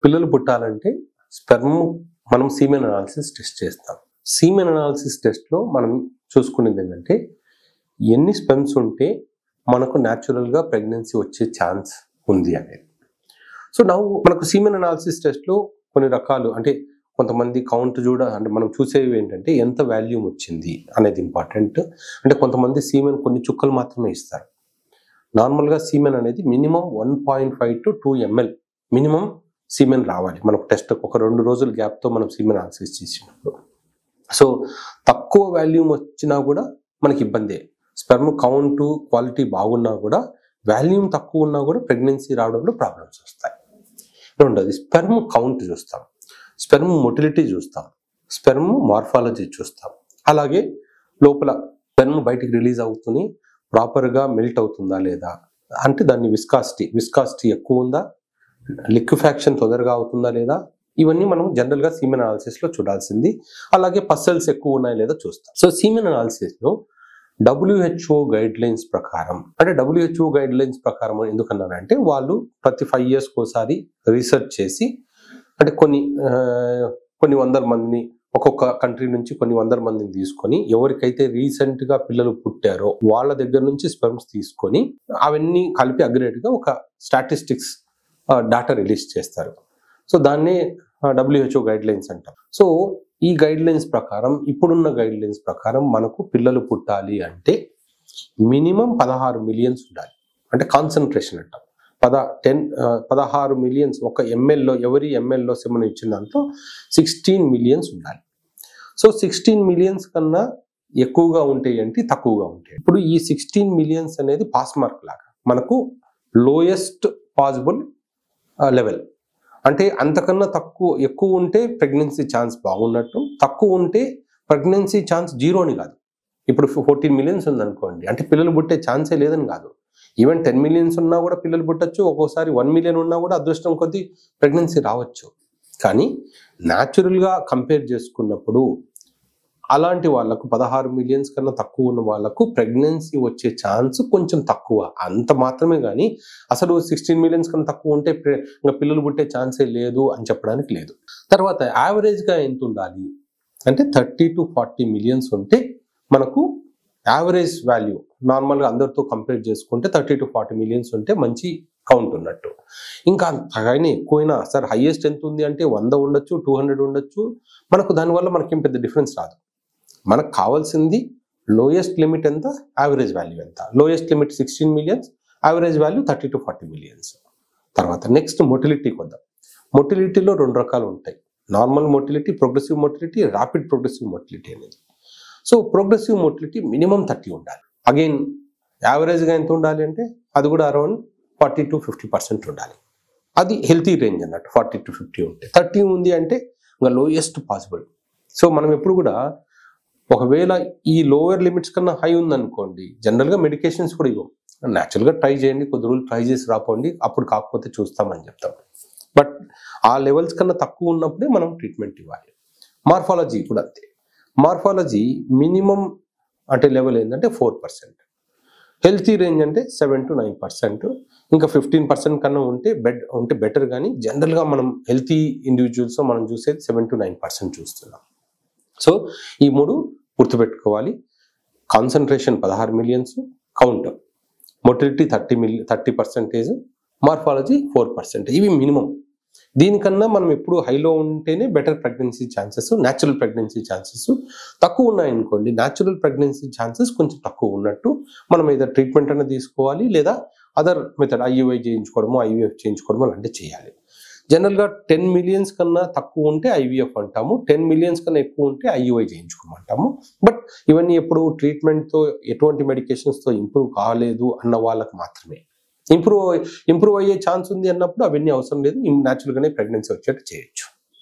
పిల్లలు పుట్టాలంటే స్పెర్మ్ మనం semen analysis test చేస్తాం. సీమెన్ అనాలిసిస్ టెస్ట్లో మనం చూసుకునేది ఏంటంటే ఎన్ని స్పెర్మ్స్ ఉంటే మనకు న్యాచురల్గా ప్రెగ్నెన్సీ వచ్చే ఛాన్స్ ఉంది అనేది. సో మనకు సీమెన్ అనాలిసిస్ టెస్ట్లో కొన్ని రకాలు, అంటే కొంతమంది కౌంట్ అంటే మనం చూసేవి ఏంటంటే ఎంత వాల్యూమ్ వచ్చింది అనేది ఇంపార్టెంట్. అంటే కొంతమంది సీమెన్ కొన్ని చుక్కలు మాత్రమే ఇస్తారు. నార్మల్గా సీమెన్ అనేది minimum 1.5 to 2 ml minimum semen రావాలి మనకు టెస్ట్. ఒక 2 రోజుల గ్యాప్తో మనం సీమెన్ అనాలిసిస్ చేసినప్పుడు. సో తక్కువ వాల్యూమ్ వచ్చినా కూడా మనకి ఇబ్బందే. స్పెర్మ్ కౌంటు క్వాలిటీ బాగున్నా కూడా వాల్యూమ్ తక్కువ ఉన్నా కూడా ప్రెగ్నెన్సీ రావడంలో ప్రాబ్లమ్స్ వస్తాయి. రెండోది స్పెర్మ్ కౌంట్ చూస్తాం, స్పెర్మ్ మొటిలిటీ చూస్తాం, స్పెర్మ్ మార్ఫాలజీ చూస్తాం. అలాగే లోపల స్పెర్మ్ బయటికి రిలీజ్ అవుతుంది ప్రాపర్గా మెల్ట్ అవుతుందా లేదా, అంటే దాన్ని విస్కాసిటీ ఎక్కువ ఉందా, లిక్విఫాక్షన్ తొందరగా అవుతుందా లేదా, ఇవన్నీ మనం జనరల్గా సీమెన్ అనాలిసిస్లో చూడాల్సింది. అలాగే పసల్స్ ఎక్కువ ఉన్నాయా లేదా చూస్తాం. సో సీమెన్ అనాలిసిస్లో WHO గైడ్ లైన్స్ ప్రకారం, అంటే WHO గైడ్ లైన్స్ ప్రకారం ఎందుకన్నానంటే వాళ్ళు ప్రతి 5 years ఒకసారి రీసెర్చ్ చేసి, అంటే కొన్ని వందల మందిని ఒక్కొక్క కంట్రీ నుంచి కొన్ని వందల మందిని తీసుకొని ఎవరికైతే రీసెంట్గా పిల్లలు పుట్టారో వాళ్ళ దగ్గర నుంచి స్పెర్మ్స్ తీసుకొని అవన్నీ కలిపి అగ్రిగేట్గా ఒక స్టాటిస్టిక్స్ డాటా రిలీజ్ చేస్తారు. సో దాన్నే WHO గైడ్ లైన్స్ అంటాం. సో ఈ గైడ్ లైన్స్ ప్రకారం, ఇప్పుడున్న గైడ్ లైన్స్ ప్రకారం మనకు పిల్లలు పుట్టాలి అంటే మినిమం 16 మిలియన్స్ ఉండాలి. అంటే కాన్సన్ట్రేషన్ అంటాం. 16 మిలియన్స్ ఒక ఎంఎల్లో, ఎవరి ఎంఎల్లో సెమెన్ ఇచ్చిన దాంట్లో 16 మిలియన్స్ ఉండాలి. సో 16 మిలియన్స్ కన్నా ఎక్కువగా ఉంటాయి అంటే తక్కువగా ఉంటాయి. ఇప్పుడు ఈ 16 మిలియన్స్ అనేది పాస్ మార్క్ లాగా మనకు లోయెస్ట్ పాసిబుల్ లెవెల్. అంటే అంతకన్నా ఎక్కువ ఉంటే ప్రెగ్నెన్సీ ఛాన్స్ బాగున్నట్టు, తక్కువ ఉంటే ప్రెగ్నెన్సీ ఛాన్స్ 0 అని కాదు. ఇప్పుడు 14 మిలియన్స్ ఉందనుకోండి, అంటే పిల్లలు పుట్టే ఛాన్సే లేదని కాదు. ఈవెన్ 10 మిలియన్స్ ఉన్నా కూడా పిల్లలు పుట్టచ్చు, ఒక్కోసారి 1 మిలియన్ ఉన్నా కూడా అదృష్టం కొద్దీ ప్రెగ్నెన్సీ రావచ్చు. కానీ న్యాచురల్గా కంపేర్ చేసుకున్నప్పుడు అలాంటి వాళ్ళకు 16 మిలియన్స్ కన్నా తక్కువ ఉన్న వాళ్ళకు ప్రెగ్నెన్సీ వచ్చే ఛాన్స్ కొంచెం తక్కువ, అంత మాత్రమే. కానీ అసలు 16 మిలియన్స్ కన్నా తక్కువ ఉంటే ఇంకా పిల్లలు పుట్టే ఛాన్సే లేదు అని చెప్పడానికి లేదు. తర్వాత యావరేజ్గా ఎంత ఉండాలి అంటే 30 to 40 మిలియన్స్ ఉంటే మనకు యావరేజ్ వాల్యూ, నార్మల్గా అందరితో కంపేర్ చేసుకుంటే 30 to 40 మిలియన్స్ ఉంటే మంచి కౌంట్ ఉన్నట్టు. ఇంకా అంతగానే ఎక్కువైనా సార్ హైయెస్ట్ ఎంత ఉంది అంటే 100 ఉండొచ్చు, 200 ఉండొచ్చు, మనకు దానివల్ల మనకేం పెద్ద డిఫరెన్స్ రాదు. మనకు కావాల్సింది లోయెస్ట్ లిమిట్ ఎంత, యావరేజ్ వాల్యూ ఎంత. Lowest limit 16 millions, average value 30 to 40 millions. తర్వాత నెక్స్ట్ మొటిలిటీకి వద్దాం. మొటిలిటీలో 2 రకాలు ఉంటాయి. Normal motility, progressive motility, rapid progressive motility అనేది. సో ప్రోగ్రెసివ్ మొటిలిటీ మినిమం 30 ఉండాలి. అగైన్ యావరేజ్గా ఎంత ఉండాలి అంటే అది కూడా అరౌండ్ 40 to 50% ఉండాలి. అది హెల్తీ రేంజ్ అన్నట్టు. 40 to 50 ఉంటే 30 ఉంది అంటే ఇంకా లోయెస్ట్ పాసిబుల్. సో మనం ఎప్పుడు కూడా ఒకవేళ ఈ లోయర్ లిమిట్స్ కన్నా హై ఉందనుకోండి, జనరల్గా మెడికేషన్స్ కూడా ఇవ్వం. న్యాచురల్గా ట్రై చేయండి, కొద్ది రోజులు ట్రై చేసి రాపోండి, అప్పుడు కాకపోతే చూస్తామని చెప్తాం. బట్ ఆ లెవెల్స్ కన్నా తక్కువ ఉన్నప్పుడే మనం ట్రీట్మెంట్ ఇవ్వాలి. మార్ఫాలజీ కూడా అంతే. మార్ఫాలజీ మినిమం అంటే లెవెల్ ఏంటంటే 4%, హెల్తీ రేంజ్ అంటే 7 to 9%, ఇంకా 15% కన్నా ఉంటే బెటర్. కానీ జనరల్గా మనం హెల్తీ ఇండివిజువల్స్ మనం చూసేది 7 to 9% చూస్తున్నాం. సో ఈ 3 గుర్తుపెట్టుకోవాలి. Concentration 16 millions, count motility 30%, morphology 4%, ఇవి మినిమం. దీనికన్నా మనం ఎప్పుడు హైలో ఉంటేనే better pregnancy chances, natural pregnancy chances. తక్కువ ఉన్నాయనుకోండి, న్యాచురల్ ప్రెగ్నెన్సీ ఛాన్సెస్ కొంచెం తక్కువ ఉన్నట్టు. మనం ఏదో ట్రీట్మెంట్ అనేది తీసుకోవాలి, లేదా అదర్ మెథడ్ IUI చేయించుకోవడము, IVF చేయించుకోవడము అలాంటివి చేయాలి. జనరల్గా 10 మిలియన్స్ కన్నా తక్కువ ఉంటే IVF అంటాము, 10 మిలియన్స్ కన్నా ఎక్కువ ఉంటే IUI చేయించుకోమంటాము. బట్ ఇవన్నీ ఎప్పుడు ట్రీట్మెంట్తో, ఎటువంటి మెడికేషన్స్తో ఇంప్రూవ్ కాలేదు అన్న వాళ్ళకి మాత్రమే. ఇంప్రూవ్ అయ్యే ఛాన్స్ ఉంది అన్నప్పుడు అవన్నీ అవసరం లేదు, న్యాచురల్గానే ప్రెగ్నెన్సీ వచ్చేట్టు చేయొచ్చు.